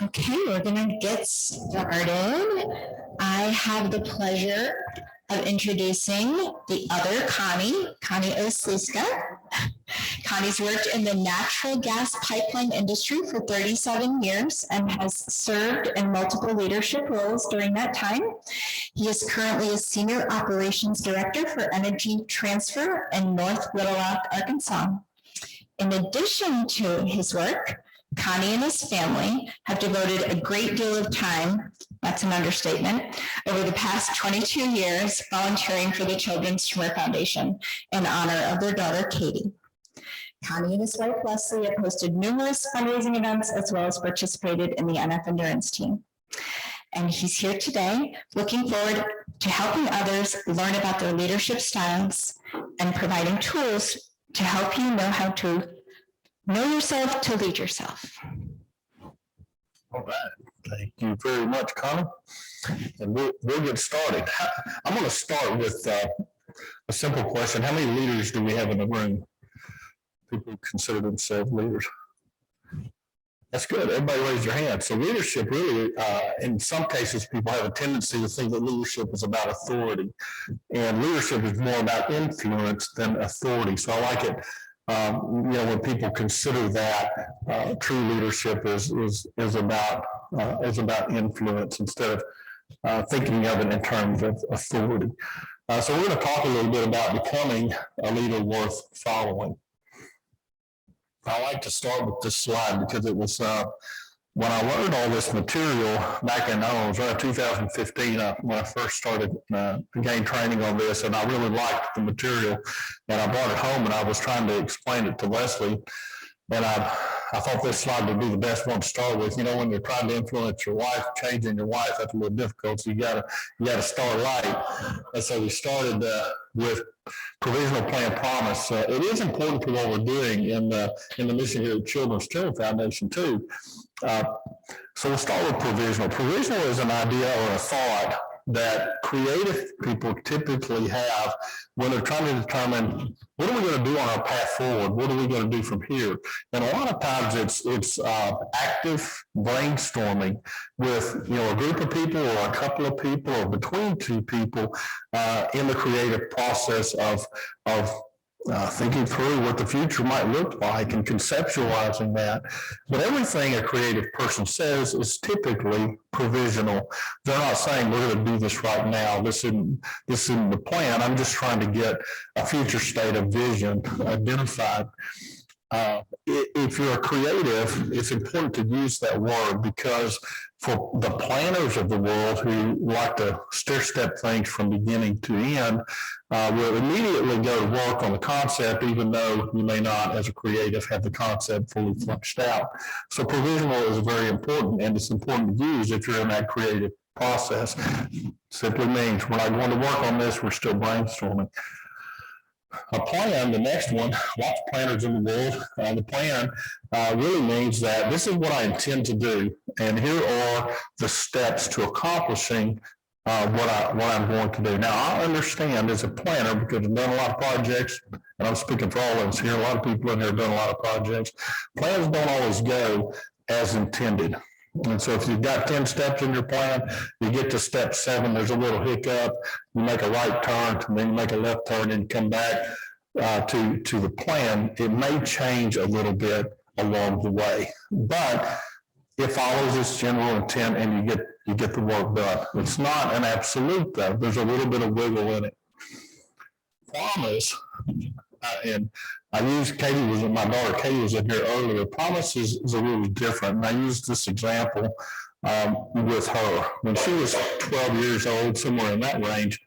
Okay, we're gonna get started. I have the pleasure of introducing the other Connie Oslica. Connie's worked in the natural gas pipeline industry for 37 years and has served in multiple leadership roles during that time. He is currently a Senior Operations Director for Energy Transfer in North Little Rock, Arkansas. In addition to his work, Connie and his family have devoted a great deal of time, that's an understatement, over the past 22 years volunteering for the Children's Tumor Foundation in honor of their daughter, Katie. Connie and his wife, Leslie, have hosted numerous fundraising events as well as participated in the NF Endurance team. And he's here today looking forward to helping others learn about their leadership styles and providing tools to help you know how to know yourself to lead yourself. All right. Thank you very much, Connie. And we'll get started. I'm going to start with a simple question. How many leaders do we have in the room? People who consider themselves leaders. That's good. Everybody raise your hand. So leadership really, in some cases, people have a tendency to think that leadership is about authority. And leadership is more about influence than authority. So I like it. When people consider that true leadership is about influence instead of thinking of it in terms of authority. So we're going to talk a little bit about becoming a leader worth following. I like to start with this slide because it was when I learned all this material back in, it was around 2015 when I first started to gain training on this, and I really liked the material, and I brought it home and I was trying to explain it to Leslie, and I thought this slide would be the best one to start with. You know, when you're trying to influence your wife, changing your wife, that's a little difficult, so you gotta start right. And so we started with provisional plan promise. It is important to what we're doing in the mission here at Children's Tumor Foundation too. So we'll start with provisional. Provisional is an idea or a thought that creative people typically have when they're trying to determine what are we going to do on our path forward? What are we going to do from here? And a lot of times it's active brainstorming with a group of people or a couple of people or between two people in the creative process of thinking through what the future might look like and conceptualizing that. But everything a creative person says is typically provisional. They're not saying we're going to do this right now. This isn't the plan. I'm just trying to get a future state of vision identified. If you're a creative, it's important to use that word because for the planners of the world who like to stair-step things from beginning to end, will immediately go to work on the concept, even though you may not, as a creative, have the concept fully fleshed out. So provisional is very important, and it's important to use if you're in that creative process. Simply means we're not going to work on this, we're still brainstorming. A plan, the next one, lots of planners in the world. The plan really means that this is what I intend to do, and here are the steps to accomplishing what I'm going to do. Now, I understand as a planner, because I've done a lot of projects, and I'm speaking for all of us here, a lot of people in here have done a lot of projects. Plans don't always go as intended. And so if you've got 10 steps in your plan, you get to step 7, there's a little hiccup, you make a right turn, and then you make a left turn and come back to the plan. It may change a little bit along the way, but it follows its general intent and you get the work done. It's not an absolute though. There's a little bit of wiggle in it. Promise, and I used my daughter Katie was in here earlier. Promise is a little different. And I used this example with her. When she was 12 years old, somewhere in that range,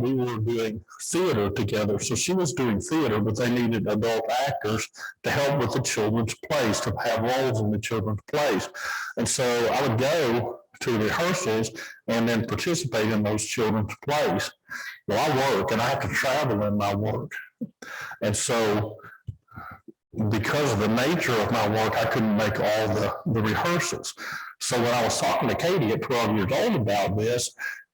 we were doing theater together. So she was doing theater, but they needed adult actors to help with the children's plays, to have roles in the children's plays. And so I would go to rehearsals and then participate in those children's plays. Well, I work and I have to travel in my work. And so because of the nature of my work, I couldn't make all the rehearsals. So when I was talking to Katie at 12 years old about this,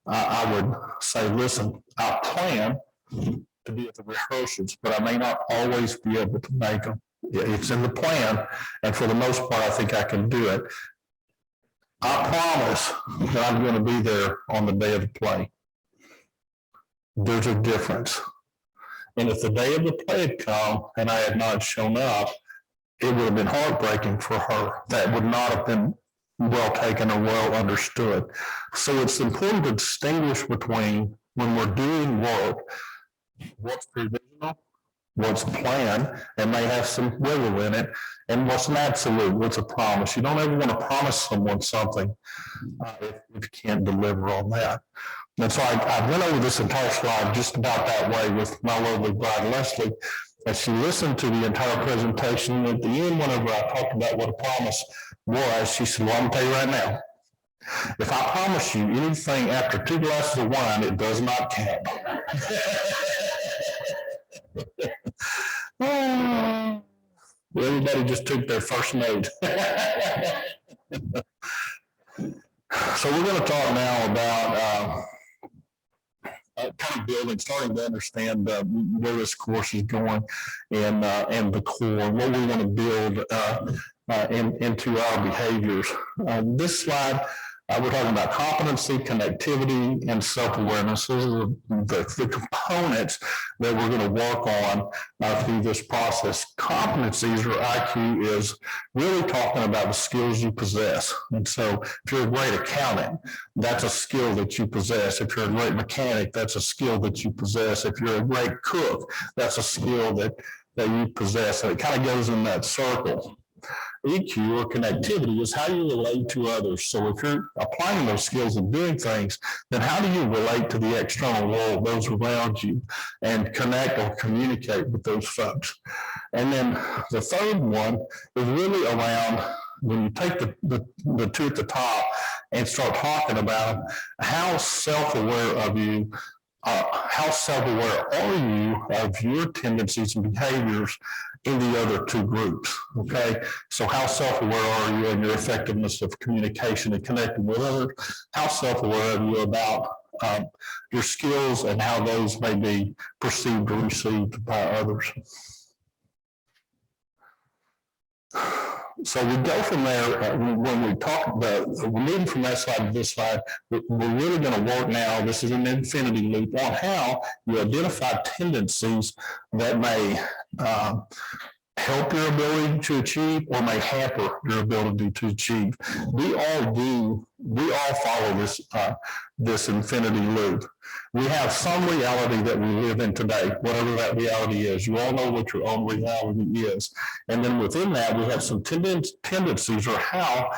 I would say, listen, I plan to be at the rehearsals, but I may not always be able to make them. It's in the plan, and for the most part, I think I can do it. I promise that I'm going to be there on the day of the play. There's a difference. And if the day of the play had come and I had not shown up, it would have been heartbreaking for her. That would not have been well taken or well understood. So it's important to distinguish between when we're doing work, what's provisional, what's planned, and may have some wiggle in it, and what's an absolute, what's a promise. You don't ever want to promise someone something if you can't deliver on that. And so I went over this entire slide just about that way with my lovely bride, Leslie, and she listened to the entire presentation. At the end, whenever I talked about what a promise was, she said, well, I'm going to tell you right now, if I promise you anything after 2 glasses of wine, it does not count. Everybody just took their first note. So we're going to talk now about kind of building, starting to understand where this course is going and the core, what we want to build into our behaviors. This slide, we're talking about competency, connectivity, and self-awareness. Those are the components that we're going to work on through this process. Competencies, or IQ, is really talking about the skills you possess. And so if you're a great accountant, that's a skill that you possess. If you're a great mechanic, that's a skill that you possess. If you're a great cook, that's a skill that you possess. And it kind of goes in that circle. EQ, or connectivity, is how you relate to others. So if you're applying those skills and doing things, then how do you relate to the external world, those around you, and connect or communicate with those folks? And then the third one is really around when you take the two at the top and start talking about how self-aware of you, how self-aware are you of your tendencies and behaviors in the other two groups, okay? So how self-aware are you in your effectiveness of communication and connecting with others? How self-aware are you about your skills and how those may be perceived or received by others? So we go from there, when we talk about, we're moving from that slide to this slide, we're really going to work now, this is an infinity loop, on how you identify tendencies that may help your ability to achieve or may hamper your ability to achieve. We all follow this infinity loop. We have some reality that we live in today, whatever that reality is. You all know what your own reality is. And then within that, we have some tendencies, or how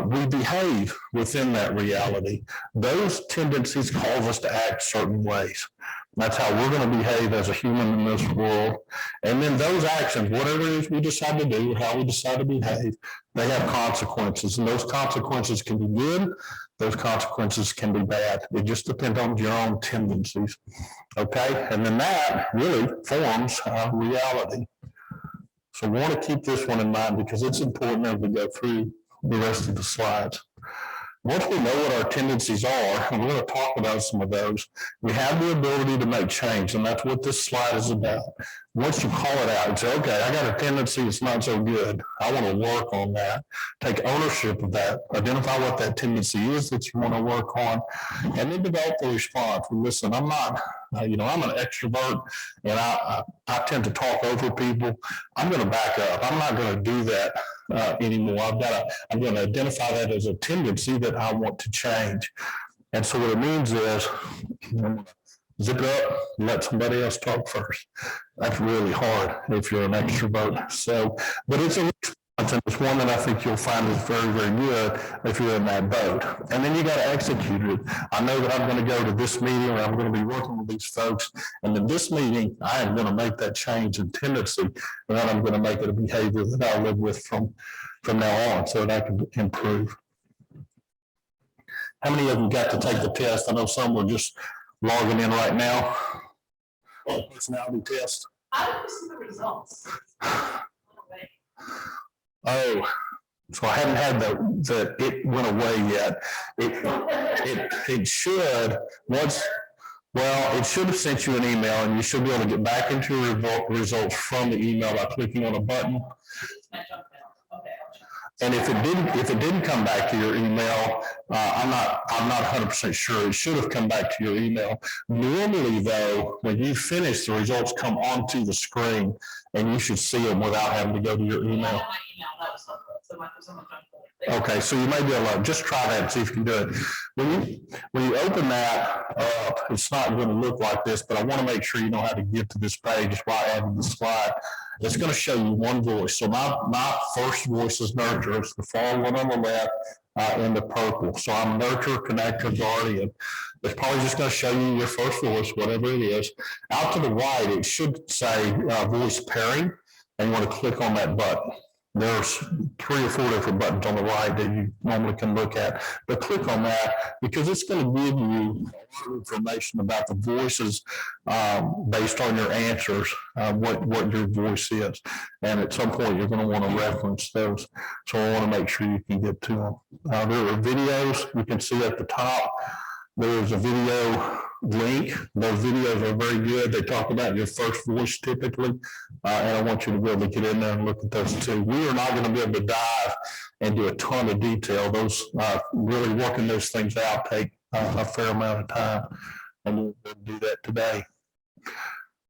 we behave within that reality. Those tendencies cause us to act certain ways. That's how we're going to behave as a human in this world. And then those actions, whatever it is we decide to do, how we decide to behave, they have consequences. And those consequences can be good. Those consequences can be bad. It just depends on your own tendencies. Okay? And then that really forms reality. So we want to keep this one in mind because it's important as we go through the rest of the slides. Once we know what our tendencies are, and we're going to talk about some of those, we have the ability to make change, and that's what this slide is about. Once you call it out and say, okay, I got a tendency that's not so good. I want to work on that. Take ownership of that. Identify what that tendency is that you want to work on, and then develop the response. Well, listen, I'm not, I'm an extrovert, and I tend to talk over people. I'm going to back up. I'm not going to do that anymore. I'm going to identify that as a tendency that I want to change. And so what it means is, zip it up, let somebody else talk first. That's really hard if you're an extrovert. So, but it's a response, and it's one that I think you'll find is very, very good if you're in that boat. And then you got to execute it. I know that I'm going to go to this meeting, or I'm going to be working with these folks, and in this meeting, I am going to make that change in tendency, and then I'm going to make it a behavior that I live with from now on, so that I can improve. How many of them got to take the test? I know some were just logging in right now. Personality test. I don't see the results. Oh, so I haven't had that it went away yet. It should, it should have sent you an email, and you should be able to get back into your results from the email by clicking on a button. And if it didn't come back to your email, I'm not 100% sure. It should have come back to your email. Normally, though, when you finish, the results come onto the screen, and you should see them without having to go to your email. Okay, so you may be able to just try that and see if you can do it. When you open that up, it's not going to look like this, but I want to make sure you know how to get to this page. That's why I added the slide. It's going to show you one voice. So my first voice is nurture. It's the far one on the left in the purple. So I'm nurture, connector, guardian. It's probably just going to show you your first voice, whatever it is. Out to the right, it should say voice pairing, and you want to click on that button. There's 3 or 4 different buttons on the right that you normally can look at, but click on that because it's going to give you information about the voices based on your answers, what your voice is. And at some point, you're going to want to reference those. So I want to make sure you can get to them. There are videos you can see at the top. There's a video link. Those videos are very good. They talk about your first voice typically, and I want you to be able to get in there and look at those too. We are not going to be able to dive into a ton of detail. Those really working those things out take a fair amount of time, and we'll do that today.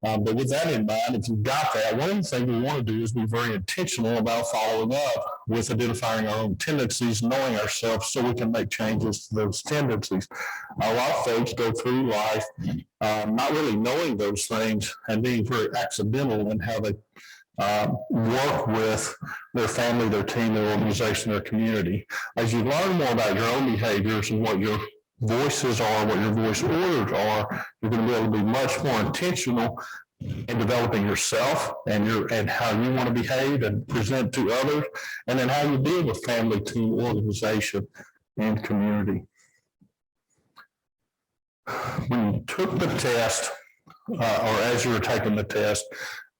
But with that in mind, if you've got that, one of the things we want to do is be very intentional about following up with identifying our own tendencies, knowing ourselves so we can make changes to those tendencies. A lot of folks go through life not really knowing those things and being very accidental in how they work with their family, their team, their organization, their community. As you learn more about your own behaviors and what your voices are, what your voice orders are, you're going to be able to be much more intentional in developing yourself and how you want to behave and present to others, and then how you deal with family, team, organization, and community. When you took the test, or as you were taking the test,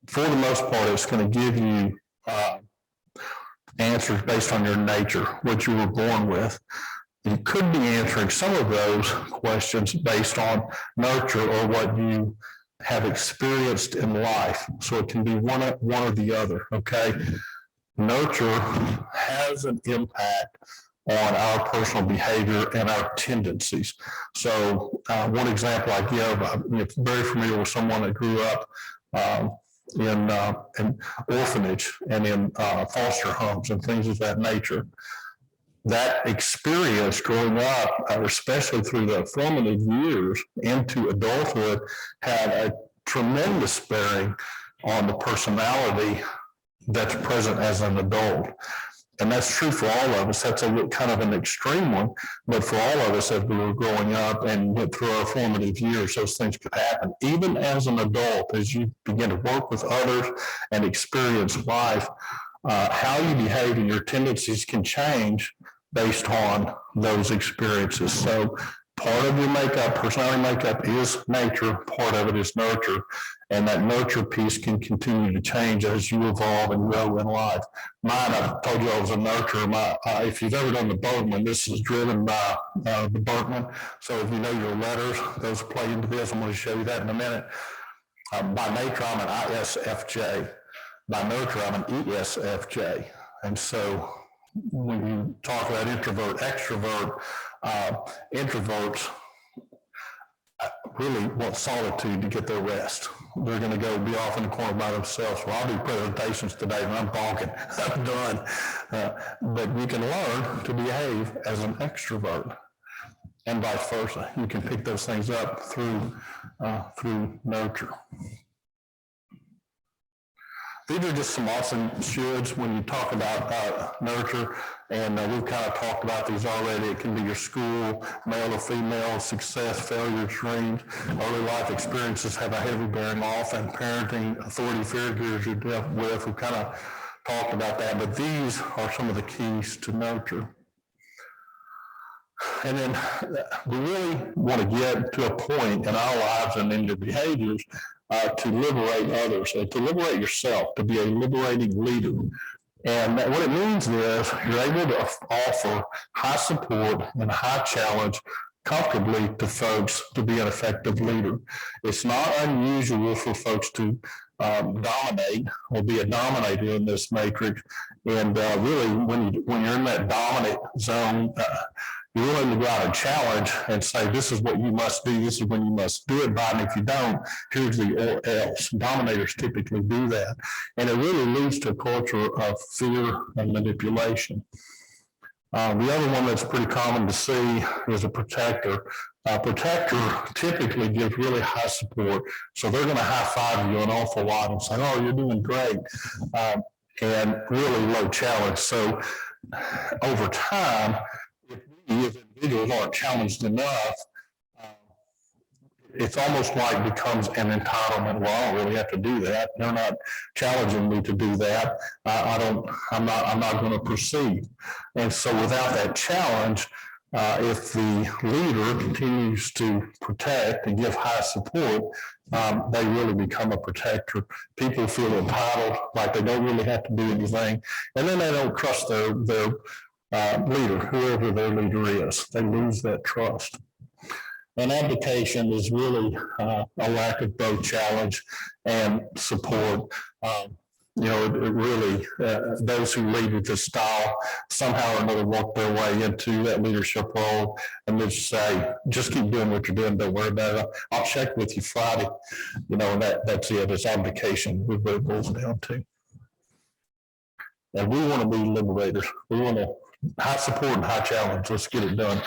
for the most part, it's going to give you answers based on your nature, what you were born with. You could be answering some of those questions based on nurture or what you have experienced in life. So it can be one or the other, okay? Nurture has an impact on our personal behavior and our tendencies. So one example I give, I'm very familiar with someone that grew up in orphanage and in foster homes and things of that nature. That experience growing up, especially through the formative years into adulthood, had a tremendous bearing on the personality that's present as an adult. And that's true for all of us. That's a kind of an extreme one, but for all of us as we were growing up and went through our formative years, those things could happen. Even as an adult, as you begin to work with others and experience life, how you behave and your tendencies can change based on those experiences. So part of your makeup, personality makeup, is nature. Part of it is nurture. And that nurture piece can continue to change as you evolve and grow in life. Mine, I told you I was a nurturer. If you've ever done the Bergman, this is driven by the Bergman. So if you know your letters, those play into this. I'm going to show you that in a minute. By nature, I'm an ISFJ. By nurture, I'm an ESFJ. And so when you talk about introvert, extrovert, introverts really want solitude to get their rest. They're going to go be off in the corner by themselves. Well, I'll do presentations today and I'm bonking. I'm done. But you can learn to behave as an extrovert and vice versa. You can pick those things up through nurture. These are just some awesome shoulds when you talk about nurture, and we've kind of talked about these already. It can be your school, male or female, success, failure, dreams, early life experiences have a heavy bearing off, and parenting, authority figures you're dealt with. We've kind of talked about that, but these are some of the keys to nurture. And then we really want to get to a point in our lives and in your behaviors to liberate others, to liberate yourself, to be a liberating leader. And what it means is you're able to offer high support and high challenge comfortably to folks to be an effective leader. It's not unusual for folks to dominate or be a dominator in this matrix. And really, when you're in that dominant zone, you're willing to go out and challenge and say, this is what you must do. This is when you must do it by. And if you don't, here's the or else. Dominators typically do that. And it really leads to a culture of fear and manipulation. The other one that's pretty common to see is a protector. A protector typically gives really high support. So they're going to high five you an awful lot and say, oh, you're doing great. And really low challenge. So over time, if we as individuals aren't challenged enough, it's almost like becomes an entitlement. Well, I don't really have to do that. They're not challenging me to do that. I'm not going to proceed. And so without that challenge, if the leader continues to protect and give high support, they really become a protector. People feel entitled, like they don't really have to do anything. And then they don't trust their leader, whoever their leader is. They lose that trust. And abdication is really a lack of both challenge and support. It really, those who lead with this style somehow or another work their way into that leadership role and just say, just keep doing what you're doing, don't worry about it. I'll check with you Friday, and that's it. It's abdication, what it boils down to. And we want to be liberators. We want to high support and high challenge. Let's get it done.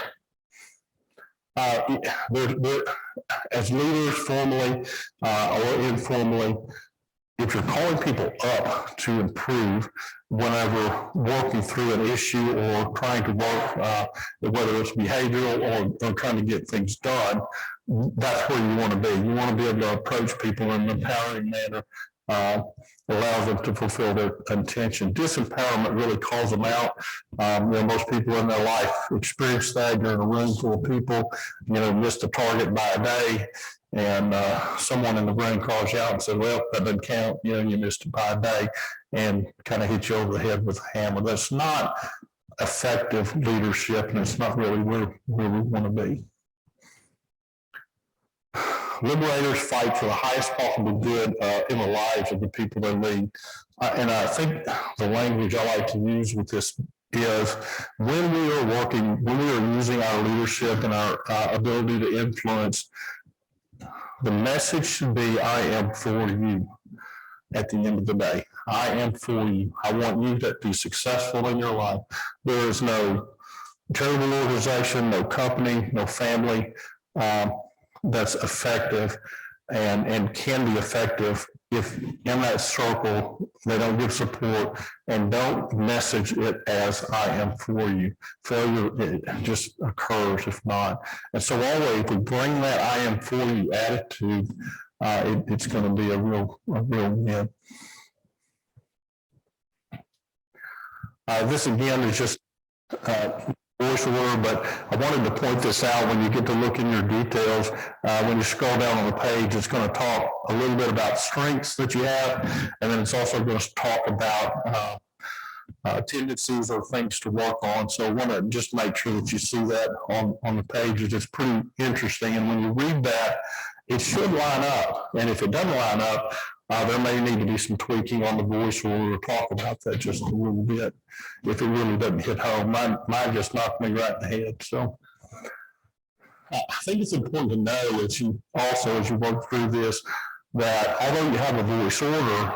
As leaders, formally or informally, if you're calling people up to improve whenever working through an issue or trying to work, whether it's behavioral or trying to get things done, that's where you want to be. You want to be able to approach people in an empowering manner, allow them to fulfill their intention. Disempowerment really calls them out. Most people in their life experience that. You're in a room full of people, missed a target by a day, and someone in the room calls you out and says, well, that doesn't count. You missed it by a day, and kind of hit you over the head with a hammer. That's not effective leadership, and it's not really where we want to be. Liberators fight for the highest possible good in the lives of the people they lead. And I think the language I like to use with this is when we are using our leadership and our ability to influence, the message should be, I am for you at the end of the day. I am for you. I want you to be successful in your life. There is no charitable organization, no company, no family that's effective and can be effective if in that circle they don't give support and don't message it as I am for you. Failure it just occurs if not. And so always if we bring that I am for you attitude, it's going to be a real win. This again is just voice order, but I wanted to point this out when you get to look in your details. When you scroll down on the page, it's going to talk a little bit about strengths that you have, and then it's also going to talk about tendencies or things to work on. So I want to just make sure that you see that on the pages. It's pretty interesting, and when you read that, it should line up. And if it doesn't line up, there may need to be some tweaking on the voice, or we'll talk about that just a little bit if it really doesn't hit home. Mine just knocked me right in the head. So I think it's important to know as you work through this, that although you have a voice order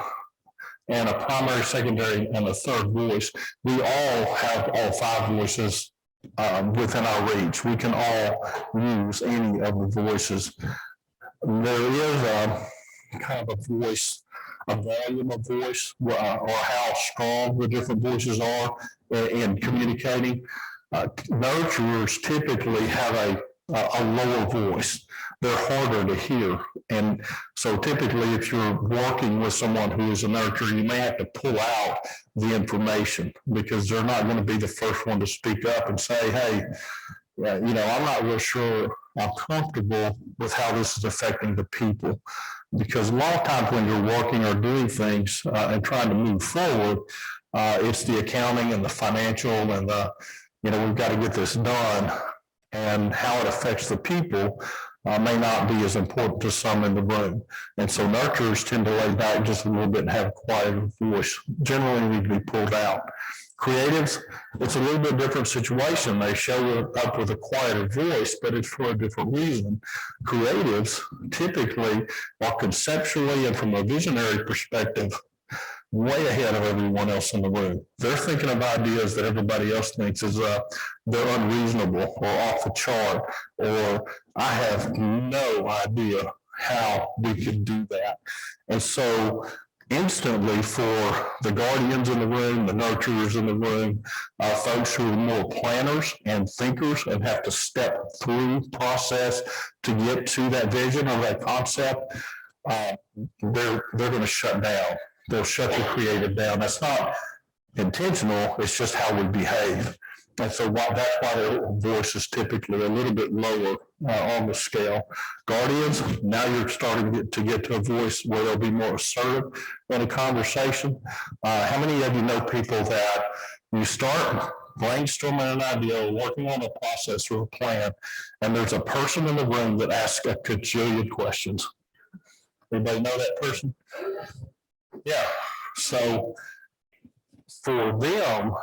and a primary, secondary, and a third voice, we all have all five voices within our reach. We can all use any of the voices. There is a kind of a voice, a volume of voice, or how strong the different voices are in communicating. Nurturers typically have a lower voice. They're harder to hear. And so typically if you're working with someone who is a nurturer, you may have to pull out the information because they're not going to be the first one to speak up and say, hey, I'm not real sure I'm comfortable with how this is affecting the people. Because a lot of times when you're working or doing things and trying to move forward, it's the accounting and the financial and the, we've got to get this done and how it affects the people. may not be as important to some in the room. And so nurturers tend to lay back just a little bit and have a quieter voice, generally need to be pulled out. Creatives, it's a little bit different situation. They show up with a quieter voice, but it's for a different reason. Creatives typically are conceptually and from a visionary perspective way ahead of everyone else in the room. They're thinking of ideas that everybody else thinks is they're unreasonable or off the chart, or I have no idea how we could do that. And so instantly for the guardians in the room, the nurturers in the room, folks who are more planners and thinkers and have to step through process to get to that vision or that concept, they're going to shut down. They'll shut the creative down. That's not intentional. It's just how we behave. And so that's why their voice is typically a little bit lower on the scale. Guardians, now you're starting to get to a voice where they'll be more assertive in a conversation. How many of you know people that you start brainstorming an idea or working on a process or a plan, and there's a person in the room that asks a cajillion questions? Everybody know that person? Yeah. So for them,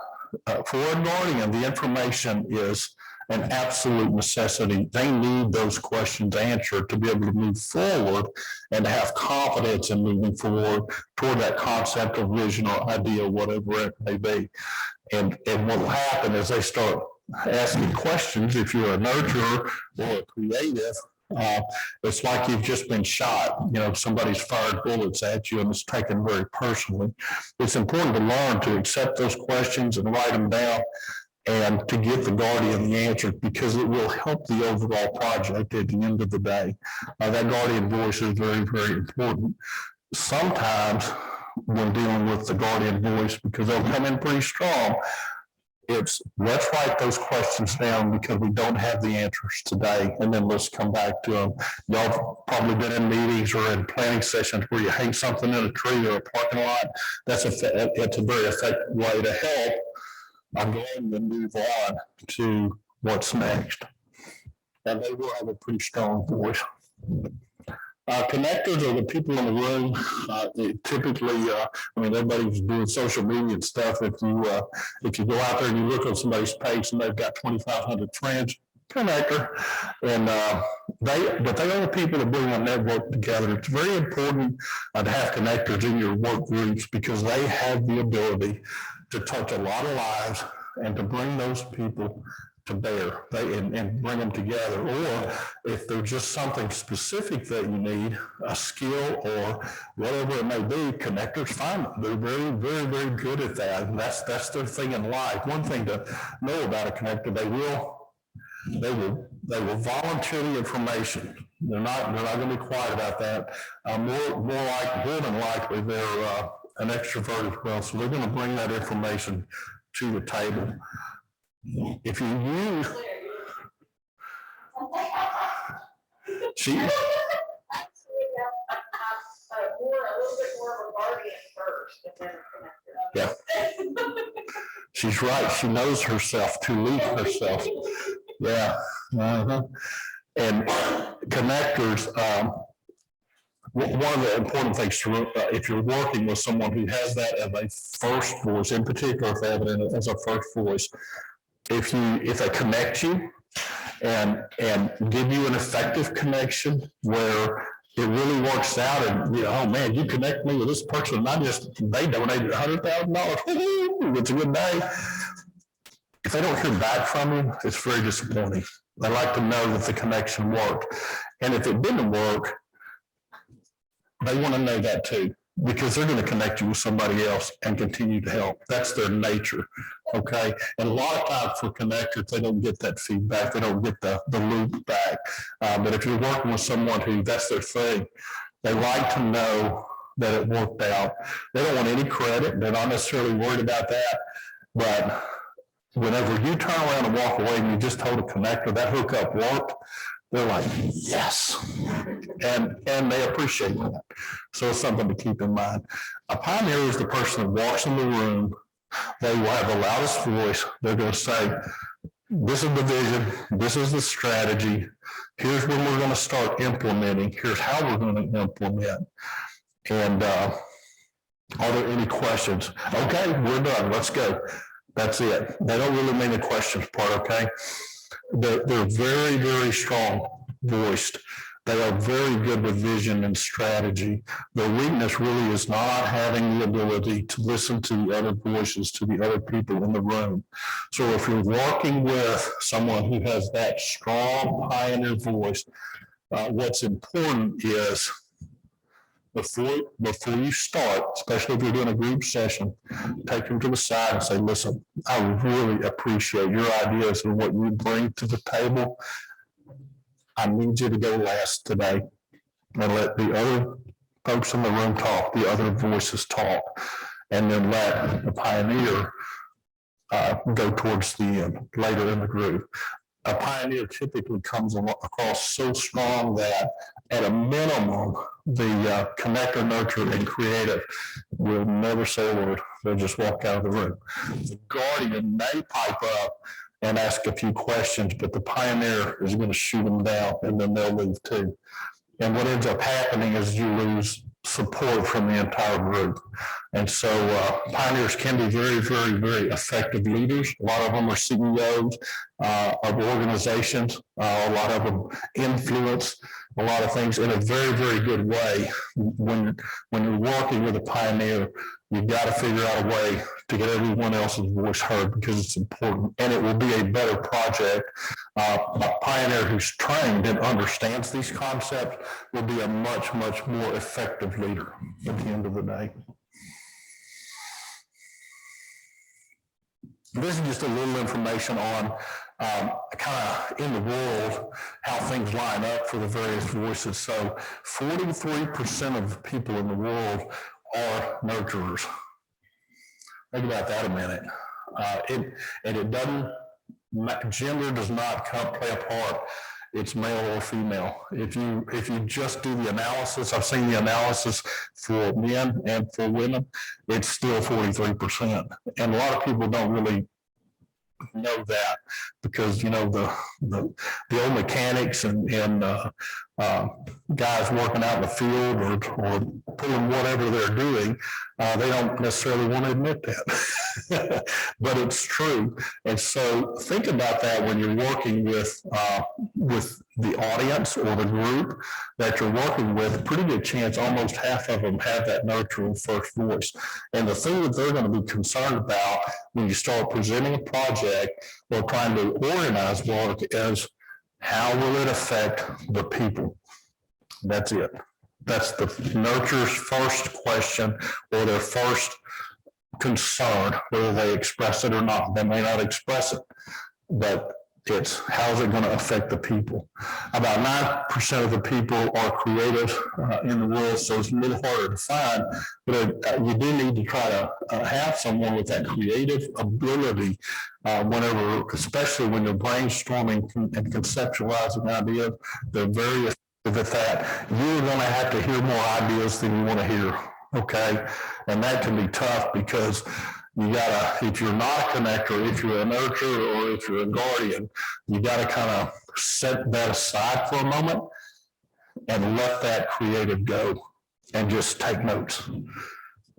for a guardian, the information is an absolute necessity. They need those questions answered to be able to move forward and to have confidence in moving forward toward that concept or vision or idea, whatever it may be. And what will happen is they start asking questions. If you're a nurturer or a creative, it's like you've just been shot. You know, somebody's fired bullets at you and it's taken very personally. It's important to learn to accept those questions and write them down and to give the guardian the answer, because it will help the overall project at the end of the day. That guardian voice is very, very important. Sometimes when dealing with the guardian voice, because they'll come in pretty strong, it's let's write those questions down because we don't have the answers today, and then let's come back to them. Y'all probably been in meetings or in planning sessions where you hang something in a tree or a parking lot. It's a very effective way to help. I'm going to move on to what's next. And they will have a pretty strong voice. Connectors are the people in the room. Typically, everybody's doing social media and stuff. If you go out there and you look on somebody's page and they've got 2,500 friends, connector. And they are the people that bring a network together. It's very important to have connectors in your work groups because they have the ability to touch a lot of lives and to bring those people to bear and bring them together. Or if there's just something specific that you need, a skill or whatever it may be, connectors find them. They're very, very, very good at that. And that's their thing in life. One thing to know about a connector, they will volunteer the information. They're not going to be quiet about that. More than likely, they're an extrovert as well. So they're going to bring that information to the table. If you use, she, a little bit more of a guardian first, and then a connector. Yeah, she's right. She knows herself to lead herself. Yeah, and connectors. One of the important things to, if you're working with someone who has that as a first voice, in particular, if they have it as a first voice, if they connect you and give you an effective connection where it really works out, and oh man, you connect me with this person, not just they donated $100,000. It's a good day. If they don't hear back from you, it's very disappointing. They like to know that the connection worked, and if it didn't work, they want to know that too, because they're going to connect you with somebody else and continue to help. That's their nature, okay? And a lot of times for connectors, they don't get that feedback. They don't get the loop back. But if you're working with someone who that's their thing, they like to know that it worked out. They don't want any credit. They're not necessarily worried about that. But whenever you turn around and walk away and you just told a connector that hookup worked, they're like, yes, and they appreciate that. So it's something to keep in mind. A pioneer is the person that walks in the room. They will have the loudest voice. They're going to say, this is the vision, this is the strategy, here's when we're going to start implementing, here's how we're going to implement. And are there any questions? Okay, we're done, let's go. That's it. They don't really mean the questions part, okay? They're very, very strong voiced. They are very good with vision and strategy. Their weakness really is not having the ability to listen to other voices, to the other people in the room. So if you're working with someone who has that strong pioneer voice, what's important is before you start, especially if you're doing a group session, take them to the side and say, listen, I really appreciate your ideas and what you bring to the table. I need you to go last today and let the other folks in the room talk, the other voices talk, and then let the pioneer go towards the end, later in the group. A pioneer typically comes across so strong that at a minimum, the connector, nurture, and creative will never say a word. They'll just walk out of the room. The guardian may pipe up and ask a few questions, but the pioneer is going to shoot them down and then they'll leave too. And what ends up happening is you lose support from the entire group. And so pioneers can be very, very, very effective leaders. A lot of them are CEOs of organizations. A lot of them influence a lot of things in a very, very good way. When you're working with a pioneer, you've got to figure out a way to get everyone else's voice heard because it's important, and it will be a better project. A pioneer who's trained and understands these concepts will be a much, much more effective leader at the end of the day. This is just a little information on kind of in the world, how things line up for the various voices. So 43% of the people in the world are nurturers. Think about that a minute. It doesn't, gender does not play a part. It's male or female. If you just do the analysis, I've seen the analysis for men and for women, it's still 43%. And a lot of people don't really know that because, you know, the old mechanics and guys working out in the field or pulling whatever they're doing, they don't necessarily want to admit that, but it's true. And so think about that when you're working with the audience or the group that you're working with. Pretty good chance almost half of them have that nurturing first voice. And the thing that they're going to be concerned about when you start presenting a project or trying to organize work is how will it affect the people? That's it. That's the nurturer's first question or their first concern, whether they express it or not. They may not express it, but it's how's it going to affect the people? About 9% of the people are creative in the world, so it's a little harder to find, but you do need to try to have someone with that creative ability whenever, especially when you're brainstorming and conceptualizing ideas. They're very effective at that. You're going to have to hear more ideas than you want to hear, okay? And that can be tough because you gotta, if you're not a connector, if you're a nurturer, or if you're a guardian, you gotta kind of set that aside for a moment and let that creative go and just take notes.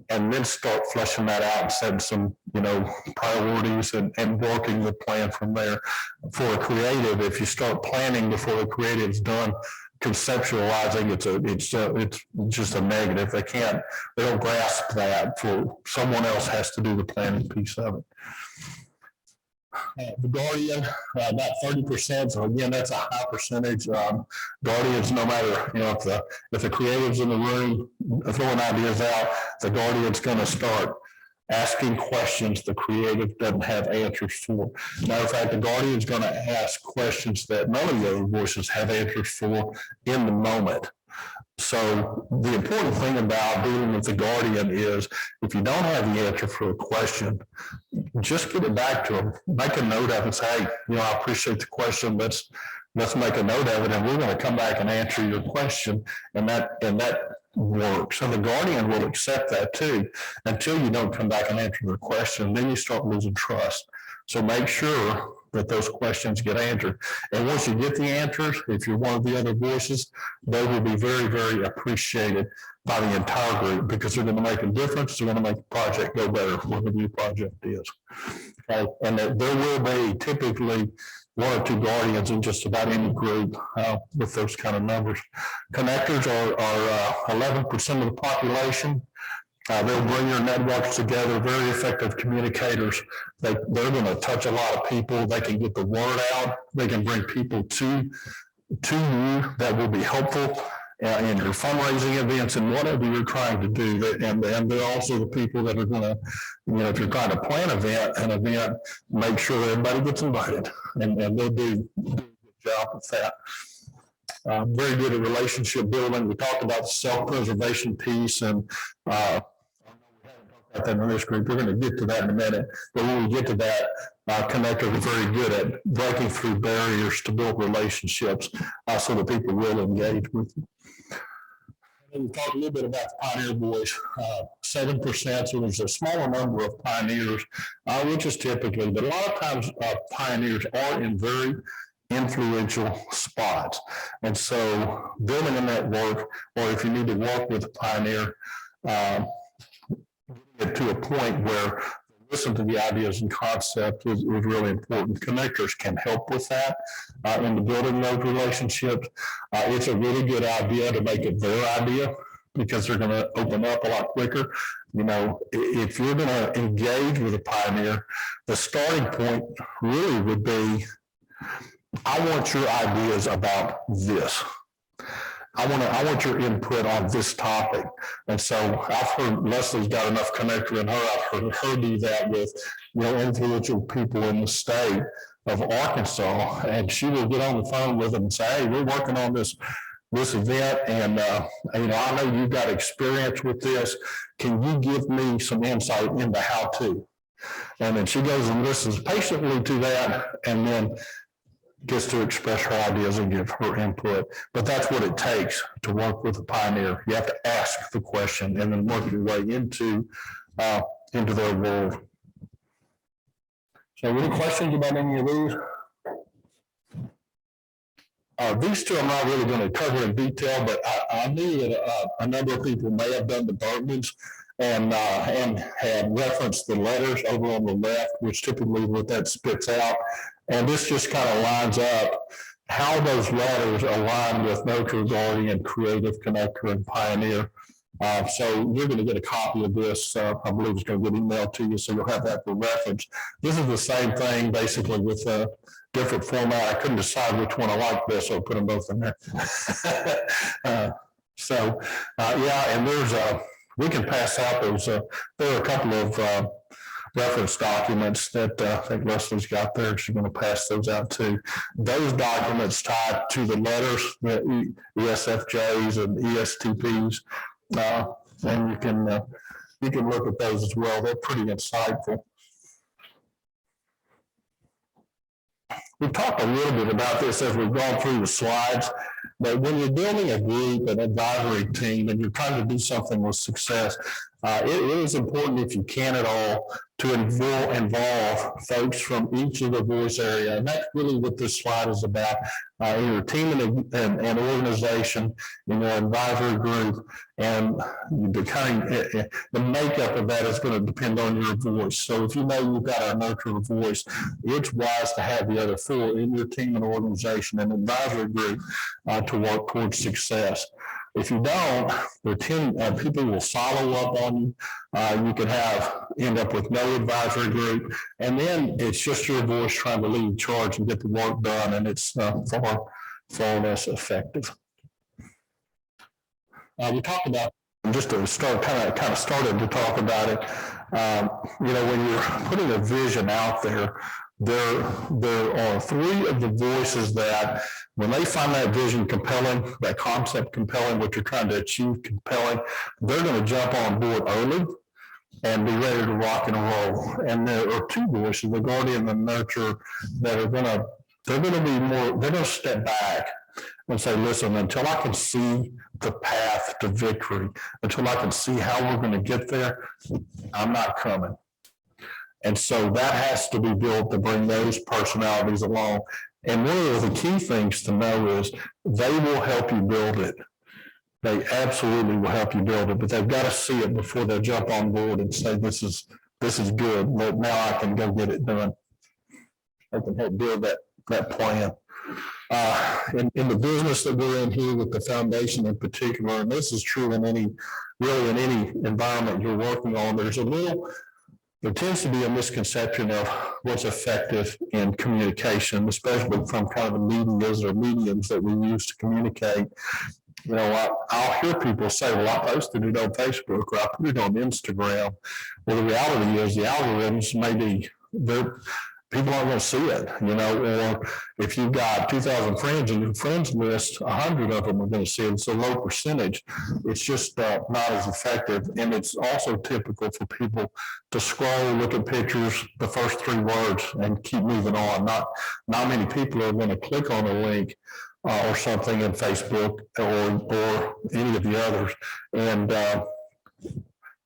And then start fleshing that out and setting some, you know, priorities and working the plan from there. For a creative, if you start planning before the creative's done, conceptualizing, it's just a negative. They don't grasp that. For someone else has to do the planning piece of it. The guardian, about 30%. So again, that's a high percentage. Guardians, no matter, you know, if the creative's in the room throwing ideas out, the guardian's going to start asking questions the creative doesn't have answers for. Matter of fact, the guardian's going to ask questions that none of the other voices have answers for in the moment. So the important thing about dealing with the guardian is if you don't have the answer for a question, just get it back to them. Make a note of it and say, hey, you know, I appreciate the question. Let's make a note of it, and we're going to come back and answer your question. And that works. So the guardian will accept that too until you don't come back and answer their question. Then you start losing trust. So make sure that those questions get answered. And once you get the answers, if you're one of the other voices, they will be very, very appreciated by the entire group because they're going to make a difference. They're going to make the project go better, whatever your project is. Okay. And there will be typically one or two guardians in just about any group with those kind of numbers. Connectors are 11% of the population. They'll bring your networks together, very effective communicators. They're going to touch a lot of people. They can get the word out. They can bring people to you that will be helpful in your fundraising events and whatever you're trying to do. And they're also the people that are going to, if you're trying to plan an event, make sure that everybody gets invited. And they'll do a good job with that. Very good at relationship building. We talked about the self-preservation piece and that in this group. We're going to get to that in a minute. But when we get to that, Connector is very good at breaking through barriers to build relationships so that people will engage with you. And we talked a little bit about the Pioneer Boys, 7%. So there's a smaller number of pioneers, which is typically, but a lot of times pioneers are in very influential spots. And so building a network, or if you need to work with a pioneer, get to a point where listen to the ideas and concepts is really important. Connectors can help with that in the building those relationships. It's a really good idea to make it their idea because they're going to open up a lot quicker. If you're going to engage with a pioneer, the starting point really would be, I want your ideas about this. I want your input on this topic. And so I've heard Leslie's got enough connector in her. I've heard her do that with influential people in the state of Arkansas. And she will get on the phone with them and say, hey, we're working on this event. And I know you've got experience with this. Can you give me some insight into how to? And then she goes and listens patiently to that and then gets to express her ideas and give her input. But that's what it takes to work with a pioneer. You have to ask the question and then work your way into their world. So any questions about any of these? These two I'm not really going to cover in detail, but I knew that a number of people may have done the Bergmans and had referenced the letters over on the left, which typically what that spits out. And this just kind of lines up how those letters align with Nurture, Guardian, Creative, Connector, and Pioneer. So you're going to get a copy of this. I believe it's going to get emailed to you, so you'll have that for reference. This is the same thing, basically, with a different format. I couldn't decide which one I liked best, so I put them both in there. And there's we can pass out those. There are a couple of reference documents that I think Leslie's got there. She's going to pass those out too. Those documents tied to the letters, the ESFJs and ESTPs, and you can look at those as well. They're pretty insightful. We talked a little bit about this as we've gone through the slides, but when you're building a group, an advisory team, and you're trying to do something with success, it is important, if you can at all, to involve folks from each of the voice area. And that's really what this slide is about. In your team and organization, in your advisory group, and the makeup of that is going to depend on your voice. So if you know you've got a nurture voice, it's wise to have the other four in your team and organization and advisory group to work towards success. If you don't, people will follow up on you. You could end up with no advisory group, and then it's just your voice trying to lead charge and get the work done, and it's far less effective. We talked about, just to start, kind of started to talk about it. When you're putting a vision out there, there are three of the voices that, when they find that vision compelling, that concept compelling, what you're trying to achieve compelling, they're going to jump on board early and be ready to rock and roll. And there are two voices, the guardian and the nurturer, that are they're going to step back and say, listen, until I can see the path to victory, until I can see how we're going to get there, I'm not coming. And so that has to be built to bring those personalities along. And one of the key things to know is they will help you build it. They absolutely will help you build it, but they've got to see it before they jump on board and say, this is good. Well, now I can go get it done. I can help build that plan. In the business that we're in here with the foundation in particular, and this is true in any environment you're working on, there tends to be a misconception of what's effective in communication, especially from kind of the mediums that we use to communicate. You know, I'll hear people say, well, I posted it on Facebook or I put it on Instagram. Well, the reality is the algorithms maybe people aren't going to see it, you know, or if you've got 2,000 friends and your friends list, 100 of them are going to see it. It's a low percentage. It's just not as effective. And it's also typical for people to scroll, look at pictures, the first 3 words, and keep moving on. Not many people are going to click on a link or something in Facebook or any of the others and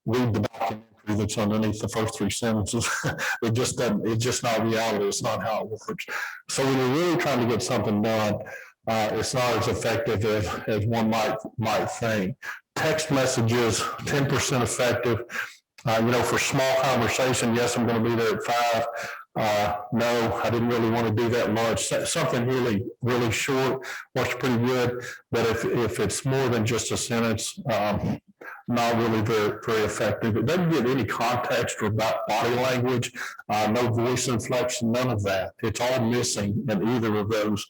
read the documentary that's underneath the first 3 sentences. It's just not reality. It's not how it works. So when you're really trying to get something done, it's not as effective as one might think. Text messages, 10% effective. You know, for small conversation, yes, I'm going to be there at 5. No, I didn't really want to do that much. Something really, really short works pretty good. But if it's more than just a sentence, not really very, very effective. It doesn't give any context or about body language, no voice inflection, none of that. It's all missing in either of those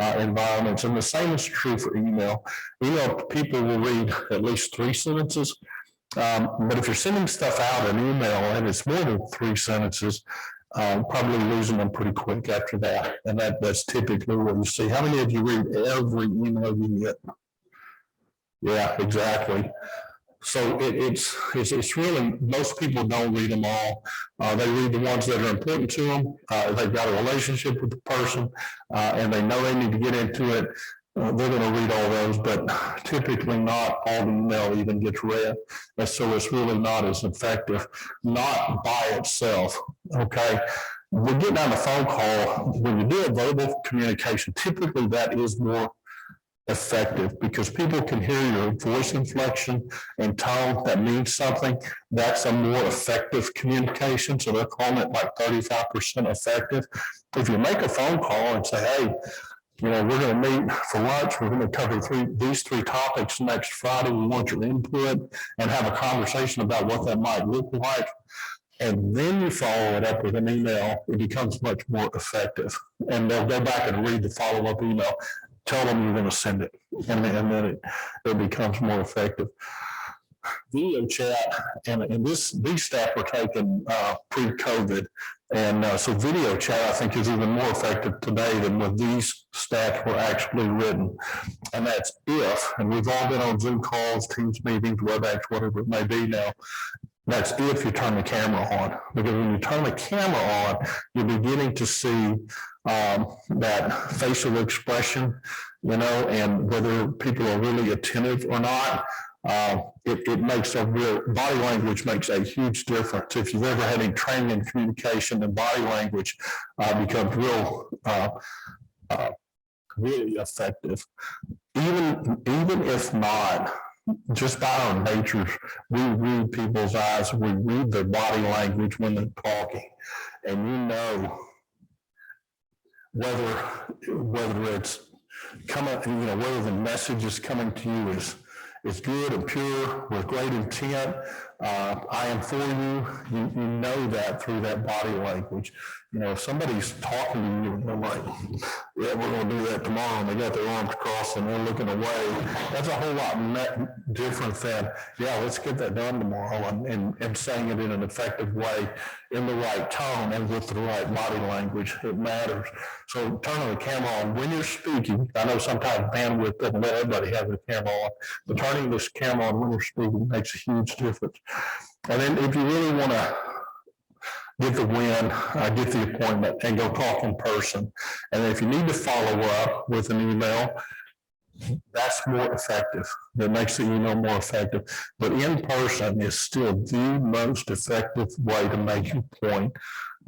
environments. And the same is true for email. Email, people will read at least 3 sentences. But if you're sending stuff out in email and it's more than 3 sentences, probably losing them pretty quick after that. And that's typically what you see. How many of you read every email you get? Yeah, exactly. So it's really, most people don't read them all. They read the ones that are important to them. They've got a relationship with the person and they know they need to get into it. They're going to read all those, but typically not all the email even gets read. And so it's really not as effective, not by itself. Okay. We're getting on the phone call. When you do a verbal communication, typically that is more effective because people can hear your voice inflection and tone. That means something. That's a more effective communication. So they're calling it like 35% effective. If you make a phone call and say, hey, you know, we're going to meet for lunch. We're going to cover these 3 topics next Friday. We want your input and have a conversation about what that might look like. And then you follow it up with an email. It becomes much more effective. And they'll go back and read the follow-up email. Tell them you're going to send it. And then it becomes more effective. Video chat, and these stats were taken pre-COVID. And so video chat, I think, is even more effective today than when these stats were actually written. And that's if, and we've all been on Zoom calls, Teams meetings, WebEx, whatever it may be now. That's if you turn the camera on. Because when you turn the camera on, you're beginning to see that facial expression, you know, and whether people are really attentive or not. It makes a real, body language makes a huge difference. If you've ever had any training in communication, then body language becomes really effective. Even if not, just by our nature, we read people's eyes, we read their body language when they're talking, and you know whether it's coming, you know, whether the message is coming to you is good and pure with great intent. I am for you. You know that through that body language. You know, if somebody's talking to you and they're like, yeah, we're going to do that tomorrow, and they got their arms crossed and they're looking away, that's a whole lot different than, yeah, let's get that done tomorrow, and saying it in an effective way, in the right tone and with the right body language. It matters. So turning the camera on when you're speaking. I know sometimes bandwidth doesn't let everybody have their camera on, but turning this camera on when you're speaking makes a huge difference. And then if you really want to get the win, get the appointment, and go talk in person. And if you need to follow up with an email, that's more effective. That makes it, more effective. But in person is still the most effective way to make your point.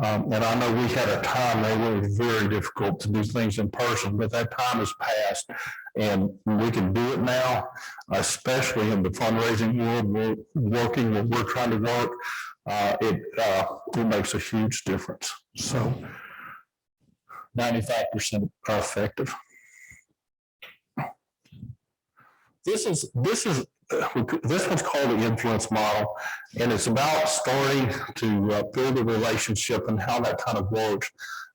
And I know we had a time that it was very difficult to do things in person, but that time has passed and we can do it now, especially in the fundraising world. We're working when we're trying to work. It makes a huge difference. So 95% effective. This one's called the influence model, and it's about starting to build a relationship and how that kind of works.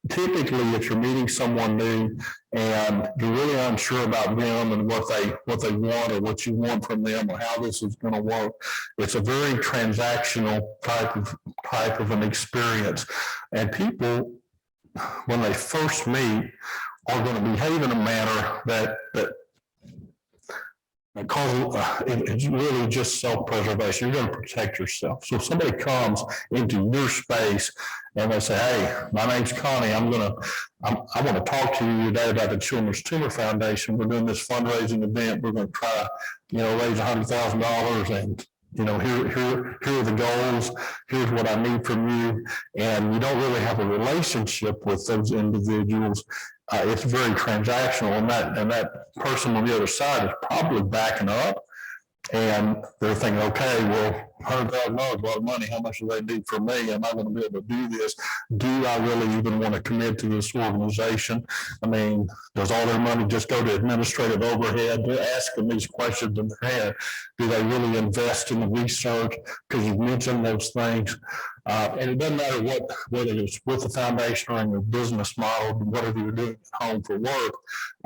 Typically, if you're meeting someone new and you're really unsure about them and what they want or what you want from them or how this is going to work, it's a very transactional type of an experience. And people, when they first meet, are going to behave in a manner that because it's really just self-preservation. You're going to protect yourself. So if somebody comes into your space and they say, "Hey, my name's Connie. I want to talk to you today about the Children's Tumor Foundation. We're doing this fundraising event. We're going to try, raise $100,000 and." Here are the goals. Here's what I need from you. And you don't really have a relationship with those individuals. It's very transactional, and that person on the other side is probably backing up, and they're thinking, okay, well, $100,000, a lot of money. How much do they need from me? Am I going to be able to do this? Do I really even want to commit to this organization? I mean, does all their money just go to administrative overhead? They're asking these questions in their head. Do they really invest in the research? Because you've mentioned those things. And it doesn't matter whether it's with the foundation or in your business model, whatever you're doing at home for work,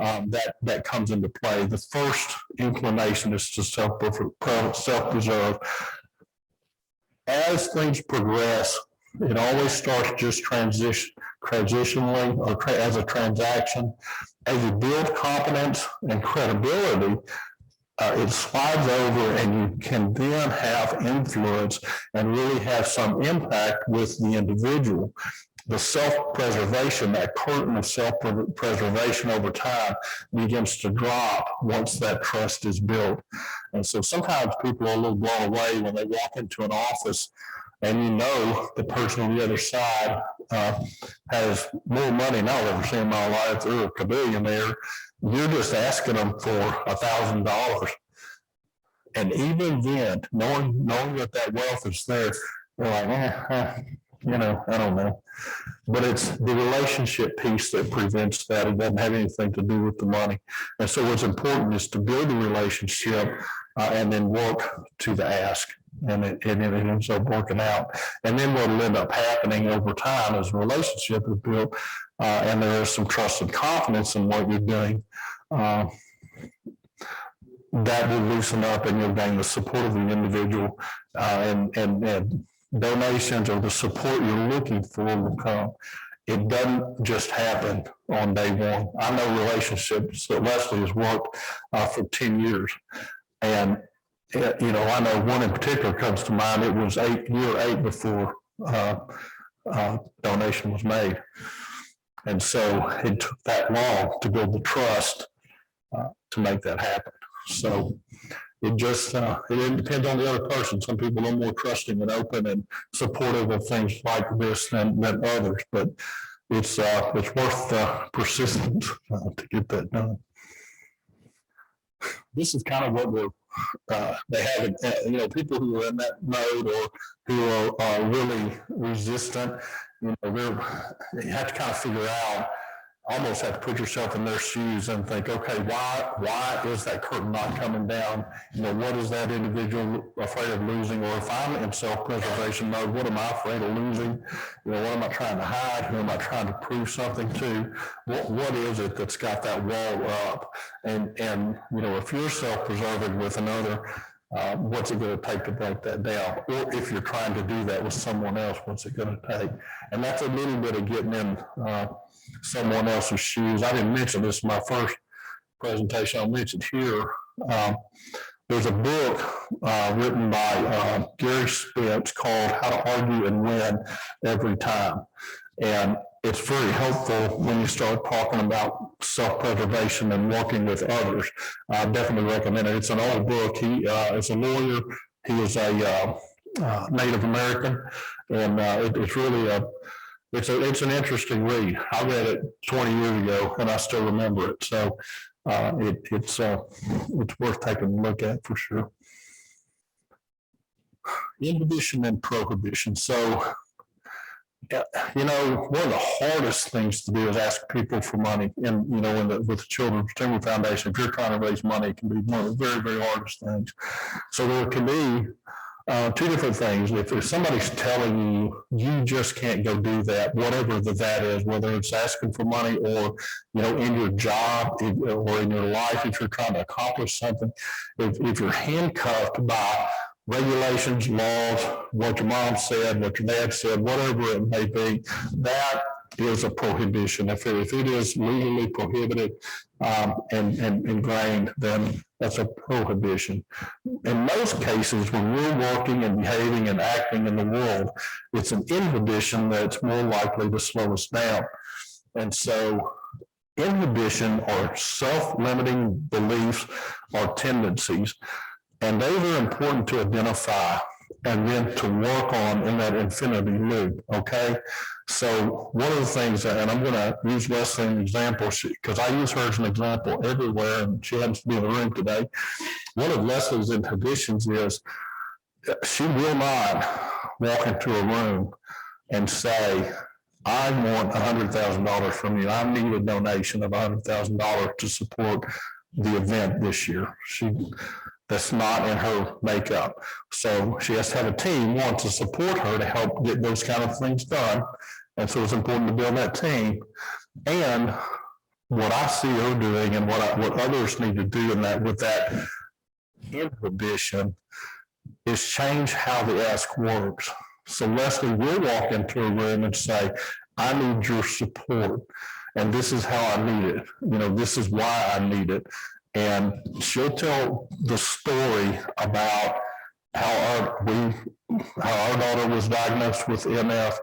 that comes into play. The first inclination is to self-preserve. As things progress, it always starts just transitionally or as a transaction. As you build competence and credibility, it slides over and you can then have influence and really have some impact with the individual. The self-preservation, that curtain of self-preservation over time begins to drop once that trust is built. And so sometimes people are a little blown away when they walk into an office and the person on the other side has more money than I've ever seen in my life. They're a billionaire. You're just asking them for $1,000. And even then, knowing that wealth is there, they're like, I don't know. But it's the relationship piece that prevents that. It doesn't have anything to do with the money. And so what's important is to build a relationship and then work to the ask. And it ends up working out. And then what will end up happening over time as a relationship is built and there is some trust and confidence in what you're doing, that will loosen up and you'll gain the support of the individual and donations or the support you're looking for will come. It doesn't just happen on day one. I know relationships that Leslie has worked for 10 years. And, I know one in particular comes to mind. It was year eight before donation was made. And so it took that long to build the trust to make that happen. So it just, it depends on the other person. Some people are more trusting and open and supportive of things like this than others, but it's worth persistence to get that done. This is kind of what they have, people who are in that mode or who are really resistant, you have to kind of figure out, almost have to put yourself in their shoes and think, okay, why is that curtain not coming down? What is that individual afraid of losing? Or if I'm in self-preservation mode, what am I afraid of losing? What am I trying to hide? Who am I trying to prove something to? What is it that's got that wall up? And if you're self-preserving with another, what's it going to take to break that down? Or if you're trying to do that with someone else, what's it going to take? And that's a little bit of getting in someone else's shoes. I didn't mention this in my first presentation. I'll mention here. There's a book written by Gary Spence called How to Argue and Win Every Time. And it's very helpful when you start talking about self-preservation and working with others. I definitely recommend it. It's an old book. He is a lawyer. He is a Native American, and it's really it's an interesting read. I read it 20 years ago, and I still remember it. So it's worth taking a look at for sure. Inhibition and prohibition. So, you know, one of the hardest things to do is ask people for money. And, you know, with the Children's Tumor Foundation, if you're trying to raise money, it can be one of the very, very hardest things. So there can be two different things. If somebody's telling you, you just can't go do that, whatever that is, whether it's asking for money or, you know, in your job or in your life, if you're trying to accomplish something, if you're handcuffed by regulations, laws, what your mom said, what your dad said, whatever it may be, that is a prohibition. If it is legally prohibited and ingrained, then that's a prohibition. In most cases, when we're working and behaving and acting in the world, it's an inhibition that's more likely to slow us down. And so inhibition or self-limiting beliefs or tendencies, and those are important to identify and then to work on in that infinity loop, okay? So one of the things, and I'm going to use Leslie as an example, because I use her as an example everywhere, and she happens to be in the room today. One of Leslie's inhibitions is she will not walk into a room and say, I want $100,000 from you. I need a donation of $100,000 to support the event this year. That's not in her makeup. So she has to have a team, one, to support her to help get those kind of things done. And so it's important to build that team. And what I see her doing and what others need to do in that with that inhibition is change how the ask works. So Leslie will walk into a room and say, I need your support. And this is how I need it. You know, this is why I need it. And she'll tell the story about how our daughter was diagnosed with NF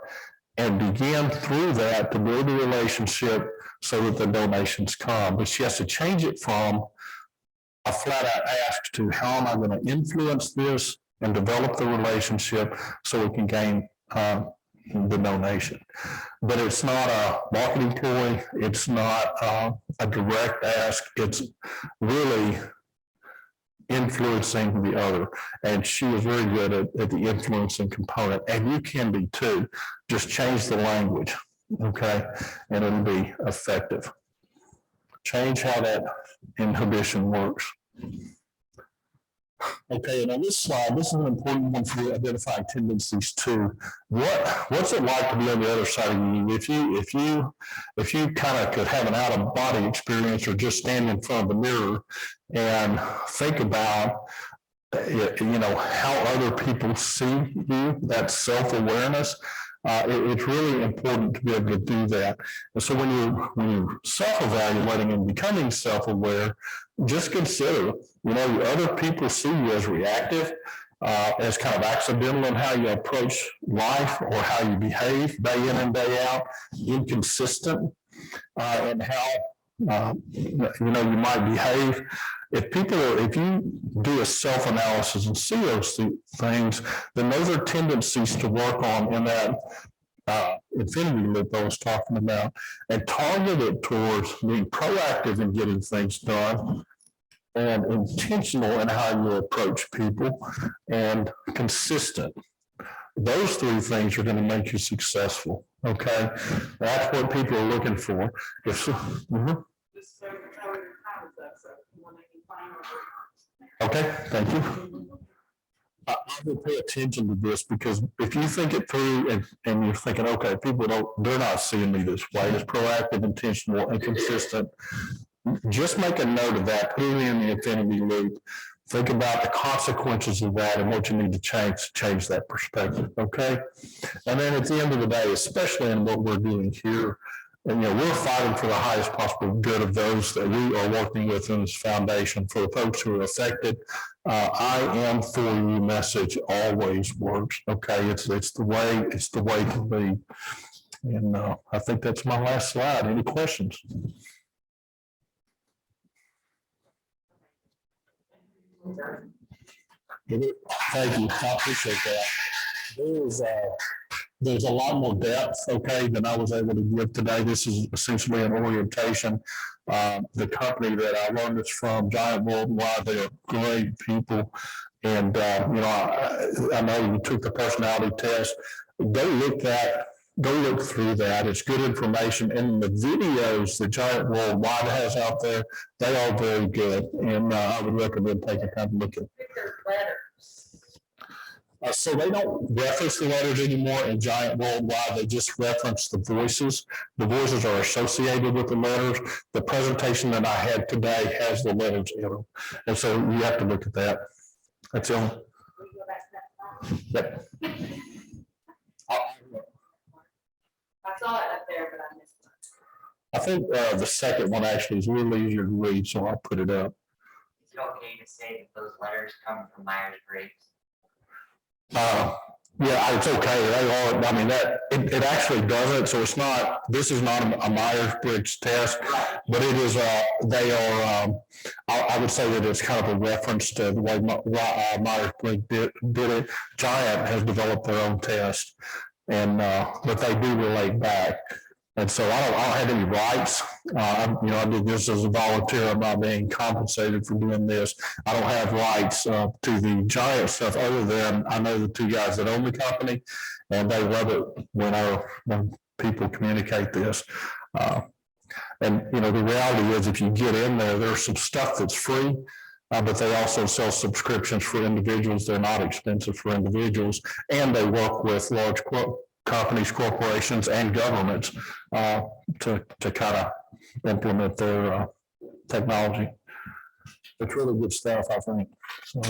and began through that to build a relationship so that the donations come. But she has to change it from a flat out ask to how am I going to influence this and develop the relationship so we can gain the donation. But it's not a marketing ploy. It's not a direct ask. It's really influencing the other. And she was very good at the influencing component. And you can be too. Just change the language, okay? And it'll be effective. Change how that inhibition works. Okay, and on this slide, this is an important one for identifying tendencies too. What's it like to be on the other side of you? If you kind of could have an out-of-body experience or just stand in front of the mirror and think about, you know, how other people see you, that self-awareness. It's really important to be able to do that. And so when you're self-evaluating and becoming self-aware, just consider, you know, other people see you as reactive, as kind of accidental in how you approach life or how you behave day in and day out, inconsistent, and how, you know, you might behave. If you do a self-analysis and see those things, then those are tendencies to work on in that infinity loop I was talking about, and target it towards being proactive in getting things done and intentional in how you approach people and consistent. Those three things are going to make you successful. Okay, that's what people are looking for. Okay, thank you. I will pay attention to this because if you think it through and you're thinking, okay, they're not seeing me this way, it's proactive, intentional, and consistent. Just make a note of that, put it in the infinity loop. Think about the consequences of that and what you need to change that perspective, okay? And then at the end of the day, especially in what we're doing here, and, you know, we're fighting for the highest possible good of those that we are working with in this foundation. For the folks who are affected, I am for you message always works. Okay, it's the way to be. And I think that's my last slide. Any questions? Thank you. I appreciate that. There's a lot more depth, okay, than I was able to give today. This is essentially an orientation. The company that I learned this from, Giant Worldwide, they are great people. And, I know you took the personality test. Go look through that. It's good information. And the videos that Giant Worldwide has out there, they are very good. And I would recommend taking time to look at Letters. So they don't reference the letters anymore in Giant Worldwide. They just reference the voices. The voices are associated with the letters. The presentation that I had today has the letters in them. And so you have to look at that. That's the only. Will you go back to that slide? Yep. I saw it up there, but I missed it. I think the second one actually is a little easier to read, so I'll put it up. Is it okay to say that those letters come from Myers-Briggs? Yeah, it's okay. They are, I mean, it actually doesn't. So it's not, this is not a Myers-Briggs test, but it is, they are, I would say that it's kind of a reference to the way Myers-Briggs did it. Giant has developed their own test, and, but they do relate back. And so I don't have any rights. I did this as a volunteer. I'm not being compensated for doing this. I don't have rights to the Giant stuff other than I know the two guys that own the company, and they love it when people communicate this. And the reality is, if you get in there, there's some stuff that's free, but they also sell subscriptions for individuals. They're not expensive for individuals, and they work with large companies, corporations, and governments to kind of implement their technology. It's really good stuff, I think. So.